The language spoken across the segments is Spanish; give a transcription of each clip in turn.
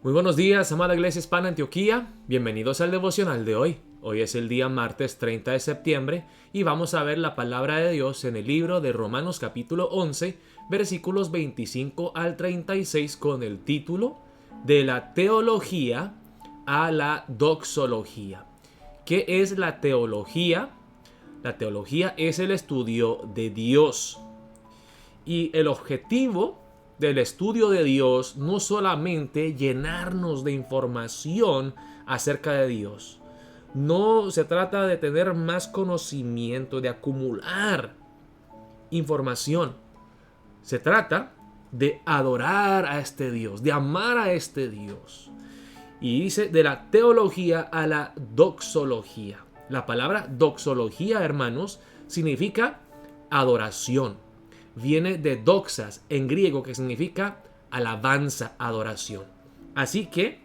Muy buenos días, amada Iglesia Hispana Antioquía. Bienvenidos al devocional de hoy. Hoy es el día martes 30 de septiembre y vamos a ver la palabra de Dios en el libro de Romanos capítulo 11, versículos 25 al 36 con el título De la teología a la doxología. ¿Qué es la teología? La teología es el estudio de Dios. Y el objetivo del estudio de Dios no solamente llenarnos de información acerca de Dios. No se trata de tener más conocimiento, de acumular información. Se trata de adorar a este Dios, de amar a este Dios. Y dice de la teología a la doxología. La palabra doxología, hermanos, significa adoración. Viene de doxas en griego, que significa alabanza, adoración. Así que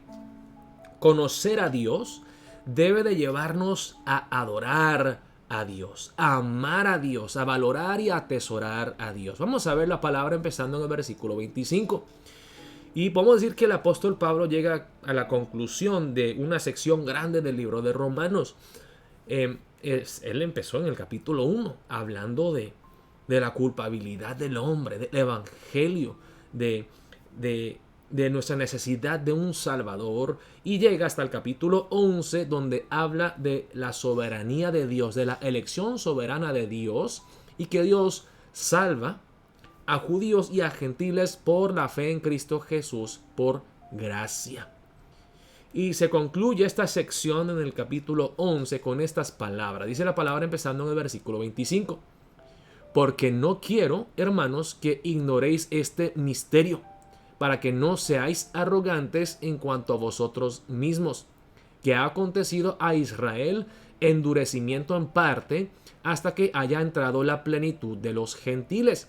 conocer a Dios debe de llevarnos a adorar a Dios, a amar a Dios, a valorar y a atesorar a Dios. Vamos a ver la palabra empezando en el versículo 25. Y podemos decir que el apóstol Pablo llega a la conclusión de una sección grande del libro de Romanos. Él empezó en el capítulo 1 hablando de la culpabilidad del hombre, del evangelio, de nuestra necesidad de un salvador, y llega hasta el capítulo 11 donde habla de la soberanía de Dios, de la elección soberana de Dios, y que Dios salva a judíos y a gentiles por la fe en Cristo Jesús, por gracia. Y se concluye esta sección en el capítulo 11 con estas palabras. Dice la palabra empezando en el versículo 25. Porque no quiero, hermanos, que ignoréis este misterio, para que no seáis arrogantes en cuanto a vosotros mismos, que ha acontecido a Israel endurecimiento en parte, hasta que haya entrado la plenitud de los gentiles.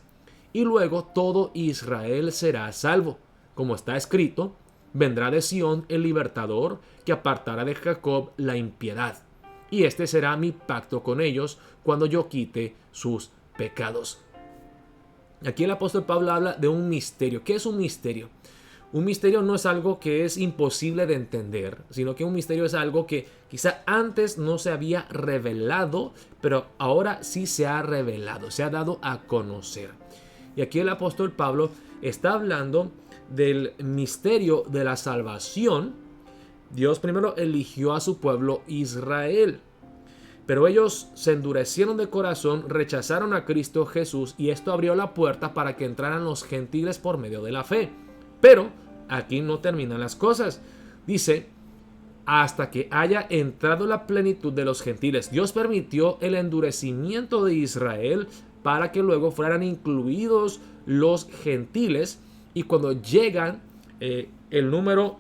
Y luego todo Israel será salvo. Como está escrito, vendrá de Sión el libertador, que apartará de Jacob la impiedad. Y este será mi pacto con ellos cuando yo quite sus pecados. Aquí el apóstol Pablo habla de un misterio. ¿Qué es un misterio? Un misterio no es algo que es imposible de entender, sino que un misterio es algo que quizá antes no se había revelado, pero ahora sí se ha revelado, se ha dado a conocer. Y aquí el apóstol Pablo está hablando del misterio de la salvación. Dios primero eligió a su pueblo Israel, pero ellos se endurecieron de corazón, rechazaron a Cristo Jesús, y esto abrió la puerta para que entraran los gentiles por medio de la fe. Pero aquí no terminan las cosas. Dice, hasta que haya entrado la plenitud de los gentiles. Dios permitió el endurecimiento de Israel para que luego fueran incluidos los gentiles. Y cuando llegan el número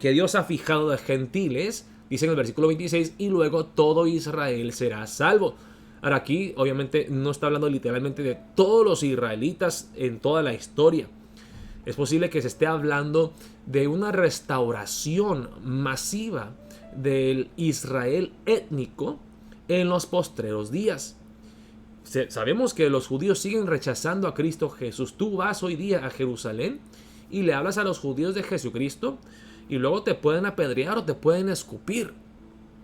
que Dios ha fijado de gentiles, dice en el versículo 26, y luego todo Israel será salvo. Ahora aquí obviamente no está hablando literalmente de todos los israelitas en toda la historia. Es posible que se esté hablando de una restauración masiva del Israel étnico en los postreros días. Sabemos que los judíos siguen rechazando a Cristo Jesús. Tú vas hoy día a Jerusalén y le hablas a los judíos de Jesucristo y luego te pueden apedrear o te pueden escupir.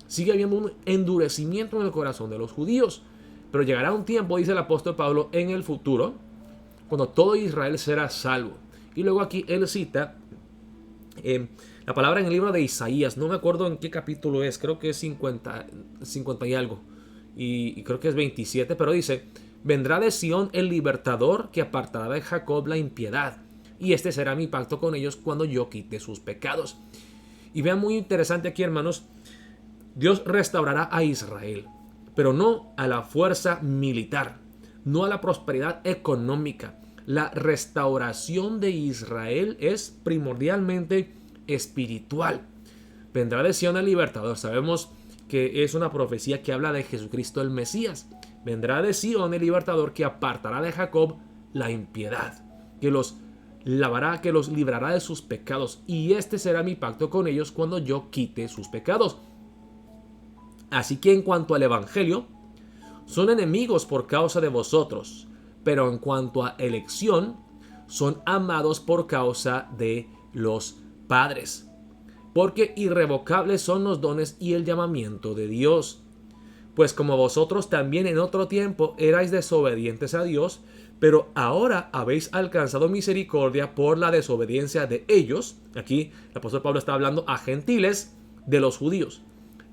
Sigue habiendo un endurecimiento en el corazón de los judíos. Pero llegará un tiempo, dice el apóstol Pablo, en el futuro, cuando todo Israel será salvo. Y luego aquí él cita la palabra en el libro de Isaías. No me acuerdo en qué capítulo es, creo que es 50 y algo. Y creo que es 27, pero dice, vendrá de Sión el libertador, que apartará de Jacob la impiedad. Y este será mi pacto con ellos cuando yo quite sus pecados. Y vean, muy interesante aquí, hermanos, Dios restaurará a Israel, pero no a la fuerza militar, no a la prosperidad económica. La restauración de Israel es primordialmente espiritual. Vendrá de Sión el libertador. Sabemos que es una profecía que habla de Jesucristo el Mesías. Vendrá de Sión el libertador, que apartará de Jacob la impiedad, que los lavará, que los librará de sus pecados, y este será mi pacto con ellos cuando yo quite sus pecados. Así que en cuanto al evangelio, son enemigos por causa de vosotros, pero en cuanto a elección, son amados por causa de los padres, porque irrevocables son los dones y el llamamiento de Dios. Pues como vosotros también en otro tiempo erais desobedientes a Dios, pero ahora habéis alcanzado misericordia por la desobediencia de ellos. Aquí el apóstol Pablo está hablando a gentiles de los judíos.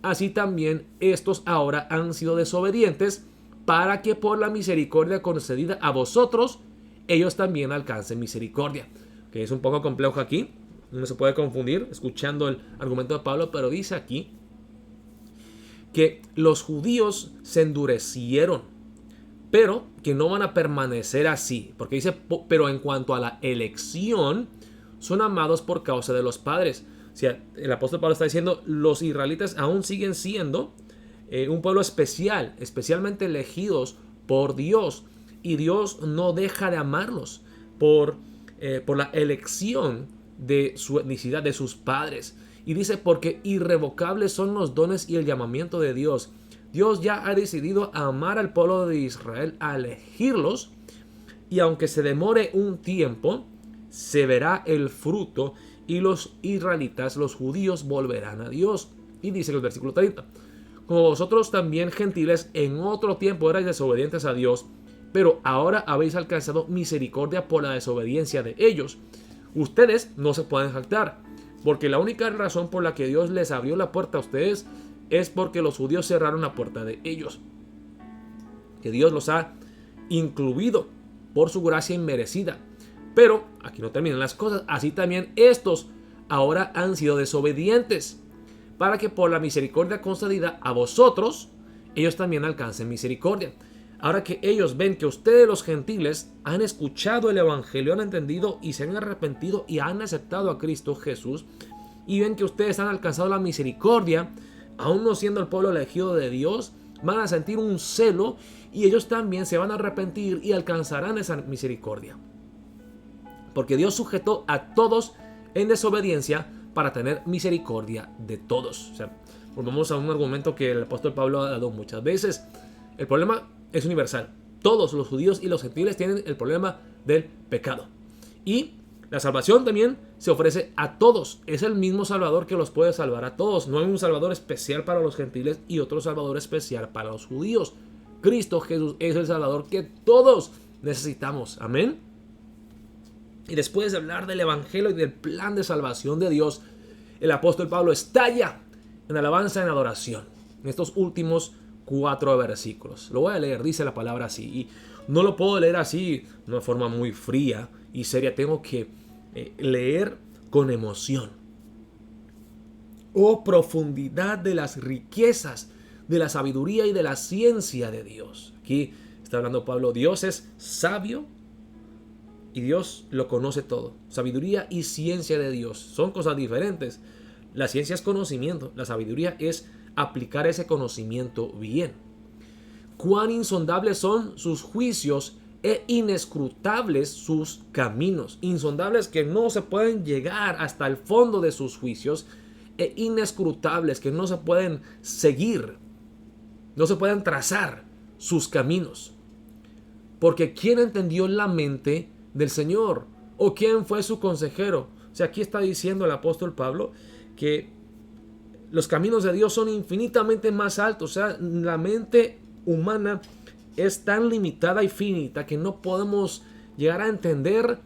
Así también estos ahora han sido desobedientes para que por la misericordia concedida a vosotros, ellos también alcancen misericordia. Que es un poco complejo aquí, no se puede confundir escuchando el argumento de Pablo, pero dice aquí que los judíos se endurecieron, pero que no van a permanecer así, porque dice, pero en cuanto a la elección, son amados por causa de los padres. O sea, el apóstol Pablo está diciendo, los israelitas aún siguen siendo un pueblo especial, especialmente elegidos por Dios, y Dios no deja de amarlos por la elección de su etnicidad, de sus padres. Y dice, porque irrevocables son los dones y el llamamiento de Dios. Dios ya ha decidido amar al pueblo de Israel, a elegirlos, y aunque se demore un tiempo, se verá el fruto y los israelitas, los judíos, volverán a Dios. Y dice el versículo 30, como vosotros también gentiles en otro tiempo erais desobedientes a Dios, pero ahora habéis alcanzado misericordia por la desobediencia de ellos. Ustedes no se pueden jactar, porque la única razón por la que Dios les abrió la puerta a ustedes es porque los judíos cerraron la puerta de ellos. Que Dios los ha incluido por su gracia inmerecida. Pero aquí no terminan las cosas. Así también estos ahora han sido desobedientes, para que por la misericordia concedida a vosotros, ellos también alcancen misericordia. Ahora que ellos ven que ustedes los gentiles han escuchado el evangelio, han entendido y se han arrepentido y han aceptado a Cristo Jesús, y ven que ustedes han alcanzado la misericordia, aún no siendo el pueblo elegido de Dios, van a sentir un celo y ellos también se van a arrepentir y alcanzarán esa misericordia. Porque Dios sujetó a todos en desobediencia para tener misericordia de todos. O sea, volvemos a un argumento que el apóstol Pablo ha dado muchas veces. El problema es universal. Todos los judíos y los gentiles tienen el problema del pecado. Y la salvación también se ofrece a todos. Es el mismo Salvador que los puede salvar a todos. No hay un Salvador especial para los gentiles y otro Salvador especial para los judíos. Cristo Jesús es el Salvador que todos necesitamos. Amén. Y después de hablar del evangelio y del plan de salvación de Dios, el apóstol Pablo estalla en alabanza, en adoración, en estos últimos 4 versículos. Lo voy a leer, dice la palabra así, y no lo puedo leer así de una forma muy fría y seria. Tengo que leer con emoción. Oh, profundidad de las riquezas, de la sabiduría y de la ciencia de Dios. Aquí está hablando Pablo, Dios es sabio y Dios lo conoce todo. Sabiduría y ciencia de Dios son cosas diferentes. La ciencia es conocimiento, la sabiduría es aplicar ese conocimiento bien. Cuán insondables son sus juicios e inescrutables sus caminos. Insondables, que no se pueden llegar hasta el fondo de sus juicios, e inescrutables, que no se pueden seguir, no se pueden trazar sus caminos. Porque ¿quién entendió la mente del Señor? ¿O quién fue su consejero? O sea, aquí está diciendo el apóstol Pablo que los caminos de Dios son infinitamente más altos. O sea, la mente humana es tan limitada y finita que no podemos llegar a entender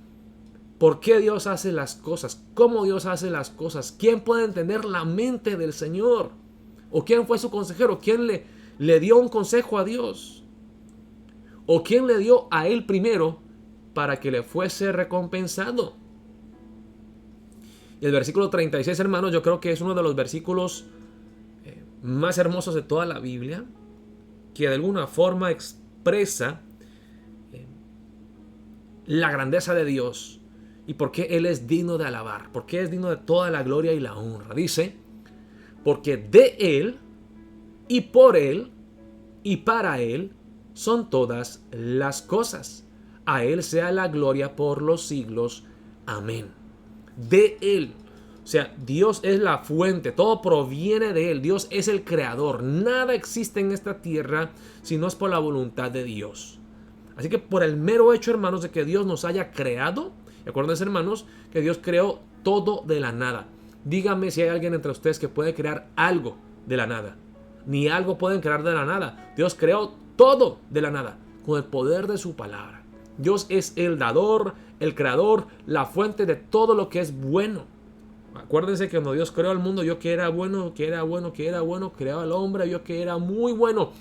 por qué Dios hace las cosas, cómo Dios hace las cosas. ¿Quién puede entender la mente del Señor? ¿O quién fue su consejero? ¿Quién le dio un consejo a Dios? ¿O quién le dio a él primero para que le fuese recompensado? Y el versículo 36, hermanos, yo creo que es uno de los versículos más hermosos de toda la Biblia, que de alguna forma expresa la grandeza de Dios y por qué Él es digno de alabar, por qué es digno de toda la gloria y la honra. Dice, porque de Él y por Él y para Él son todas las cosas. A Él sea la gloria por los siglos. Amén. De Él. O sea, Dios es la fuente, todo proviene de Él. Dios es el creador. Nada existe en esta tierra si no es por la voluntad de Dios. Así que por el mero hecho, hermanos, de que Dios nos haya creado, y acuérdense, hermanos, que Dios creó todo de la nada. Díganme si hay alguien entre ustedes que puede crear algo de la nada. Ni algo pueden crear de la nada. Dios creó todo de la nada con el poder de su palabra. Dios es el dador, el creador, la fuente de todo lo que es bueno. Acuérdense que cuando Dios creó el mundo, yo que era bueno, creaba al hombre, yo que era muy bueno.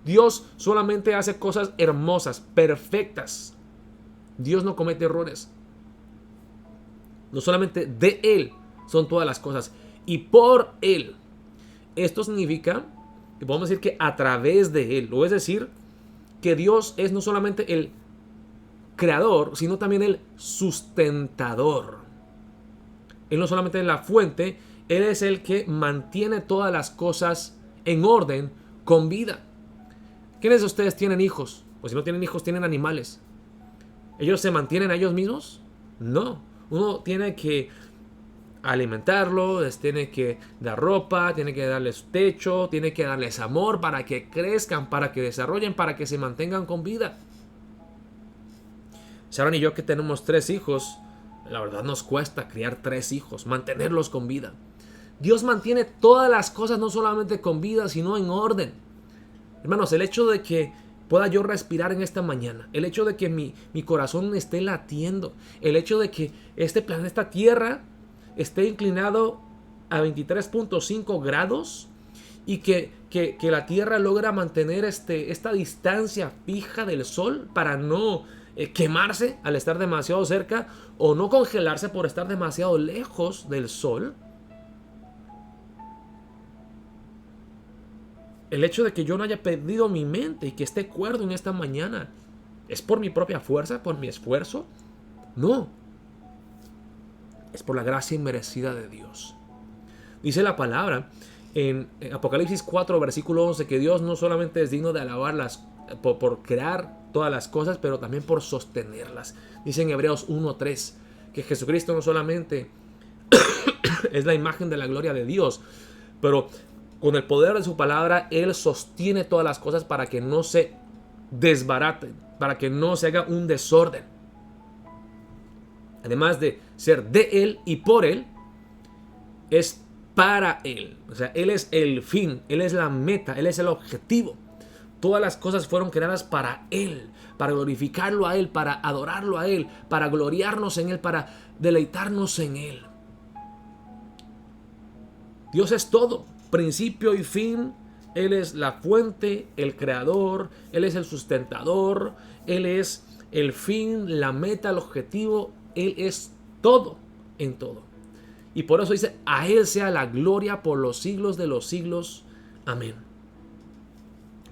Dios solamente hace cosas hermosas, perfectas. Dios no comete errores. No solamente de Él son todas las cosas, y por Él. Esto significa que podemos decir que a través de Él, o es decir, que Dios es no solamente el creador, sino también el sustentador. Él no solamente es la fuente, Él es el que mantiene todas las cosas en orden, con vida. ¿Quiénes de ustedes tienen hijos? O si no tienen hijos, tienen animales. ¿Ellos se mantienen a ellos mismos? No. Uno tiene que alimentarlo, les tiene que dar ropa, tiene que darles techo, tiene que darles amor para que crezcan, para que desarrollen, para que se mantengan con vida. Sharon y yo, que tenemos 3 hijos, la verdad nos cuesta criar 3 hijos, mantenerlos con vida. Dios mantiene todas las cosas no solamente con vida, sino en orden. Hermanos, el hecho de que pueda yo respirar en esta mañana, el hecho de que mi corazón esté latiendo, el hecho de que este planeta Tierra esté inclinado a 23.5 grados y que la Tierra logra mantener esta distancia fija del Sol para no quemarse al estar demasiado cerca o no congelarse por estar demasiado lejos del Sol. El hecho de que yo no haya perdido mi mente y que esté cuerdo en esta mañana, ¿es por mi propia fuerza, por mi esfuerzo? No. Es por la gracia inmerecida de Dios. Dice la palabra en Apocalipsis 4, versículo 11, que Dios no solamente es digno de alabarlas por crear todas las cosas, pero también por sostenerlas. Dice en Hebreos 1:3 que Jesucristo no solamente es la imagen de la gloria de Dios, pero con el poder de su palabra Él sostiene todas las cosas para que no se desbaraten, para que no se haga un desorden. Además de ser de Él y por Él, es para Él. O sea, Él es el fin, Él es la meta, Él es el objetivo. Todas las cosas fueron creadas para Él, para glorificarlo a Él, para adorarlo a Él, para gloriarnos en Él, para deleitarnos en Él. Dios es todo, principio y fin. Él es la fuente, el creador, Él es el sustentador, Él es el fin, la meta, el objetivo. Él es todo en todo. Y por eso dice, a Él sea la gloria por los siglos de los siglos. Amén.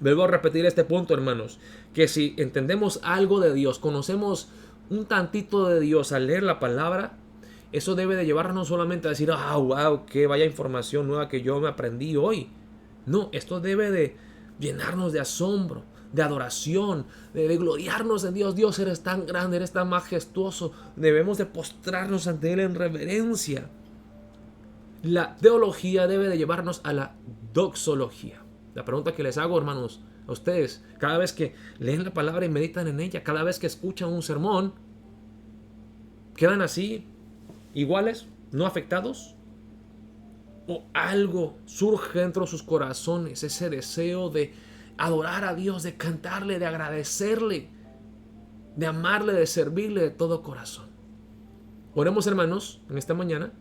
Vuelvo a repetir este punto, hermanos, que si entendemos algo de Dios, conocemos un tantito de Dios al leer la palabra, eso debe de llevarnos no solamente a decir, wow, qué vaya información nueva que yo me aprendí hoy. No, esto debe de llenarnos de asombro, de adoración, de gloriarnos en Dios. Dios, eres tan grande, eres tan majestuoso. Debemos de postrarnos ante Él en reverencia. La teología debe de llevarnos a la doxología. La pregunta que les hago, hermanos, a ustedes, cada vez que leen la palabra y meditan en ella, cada vez que escuchan un sermón, ¿quedan así, iguales, no afectados? ¿O algo surge dentro de sus corazones, ese deseo de adorar a Dios, de cantarle, de agradecerle, de amarle, de servirle de todo corazón? Oremos, hermanos, en esta mañana,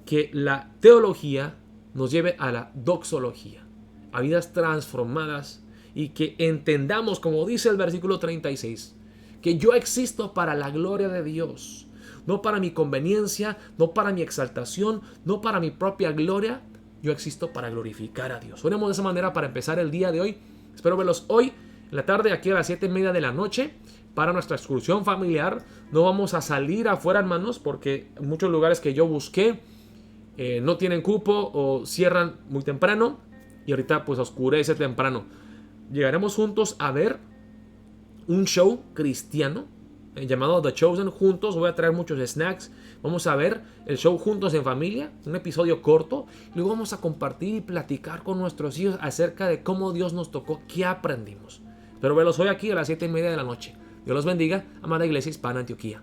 que la teología nos lleve a la doxología, a vidas transformadas, y que entendamos, como dice el versículo 36, que yo existo para la gloria de Dios, no para mi conveniencia, no para mi exaltación, no para mi propia gloria. Yo existo para glorificar a Dios. Oremos de esa manera para empezar el día de hoy. Espero verlos hoy en la tarde, aquí a las 7:30 de la noche, para nuestra excursión familiar. No vamos a salir afuera, hermanos, porque en muchos lugares que yo busqué no tienen cupo o cierran muy temprano, y ahorita pues oscurece temprano. Llegaremos juntos a ver un show cristiano llamado The Chosen juntos. Voy a traer muchos snacks. Vamos a ver el show juntos en familia, un episodio corto. Luego vamos a compartir y platicar con nuestros hijos acerca de cómo Dios nos tocó, qué aprendimos. Pero verlos hoy aquí a las 7:30 de la noche. Dios los bendiga, amada Iglesia Hispana Antioquía.